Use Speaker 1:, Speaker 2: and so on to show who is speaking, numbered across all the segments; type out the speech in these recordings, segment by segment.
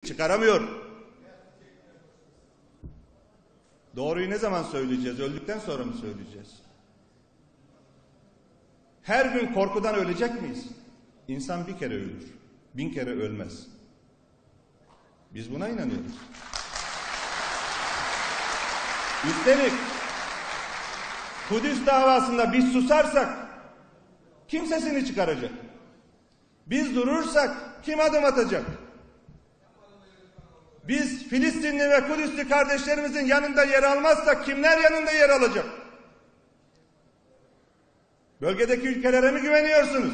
Speaker 1: çıkaramıyor. Doğruyu ne zaman söyleyeceğiz? Öldükten sonra mı söyleyeceğiz? Her gün korkudan ölecek miyiz? İnsan bir kere ölür, 1000 kere ölmez. Biz buna inanıyoruz. Üstelik Kudüs davasında biz susarsak kim sesini çıkaracak? Biz durursak kim adım atacak? Biz Filistinli ve Kudüs'lü kardeşlerimizin yanında yer almazsak kimler yanında yer alacak? Bölgedeki ülkelere mi güveniyorsunuz?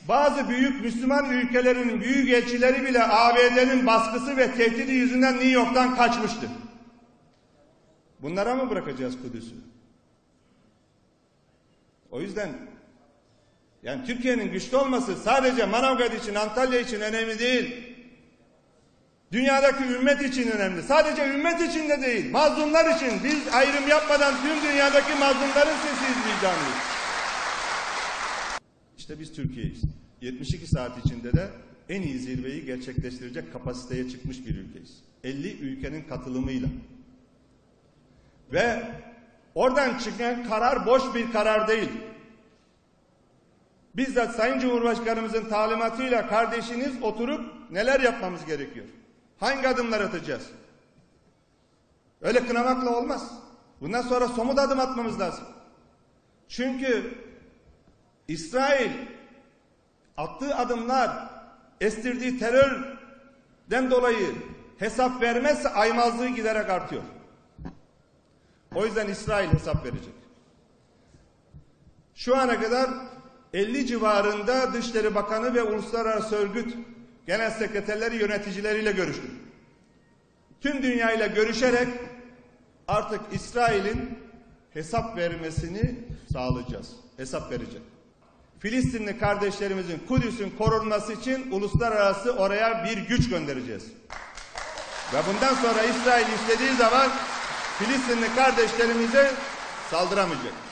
Speaker 1: Bazı büyük Müslüman ülkelerin büyük elçileri bile ABD'nin baskısı ve tehdidi yüzünden New York'tan kaçmıştı. Bunlara mı bırakacağız Kudüs'ü? O yüzden yani Türkiye'nin güçlü olması sadece Manavgat için, Antalya için önemli değil. Dünyadaki ümmet için önemli. Sadece ümmet için de değil. Mazlumlar için. Biz ayrım yapmadan tüm dünyadaki mazlumların sesiyiz, vicdanlıyız. İşte biz Türkiye'yiz. 72 saat içinde de en iyi zirveyi gerçekleştirecek kapasiteye çıkmış bir ülkeyiz. 50 ülkenin katılımıyla. Ve oradan çıkan karar boş bir karar değil. Bizzat Sayın Cumhurbaşkanımızın talimatıyla kardeşiniz oturup neler yapmamız gerekiyor? Hangi adımlar atacağız? Öyle kınamakla olmaz. Bundan sonra somut adım atmamız lazım. Çünkü İsrail attığı adımlar, estirdiği terörden dolayı hesap vermezse aymazlığı giderek artıyor. O yüzden İsrail hesap verecek. Şu ana kadar 50 civarında Dışişleri Bakanı ve Uluslararası Örgüt Genel Sekreterleri yöneticileriyle görüştüm. Tüm dünyayla görüşerek artık İsrail'in hesap vermesini sağlayacağız. Hesap verecek. Filistinli kardeşlerimizin Kudüs'ün korunması için uluslararası oraya bir güç göndereceğiz. Ve bundan sonra İsrail istediği zaman Filistinli kardeşlerimize saldıramayacak.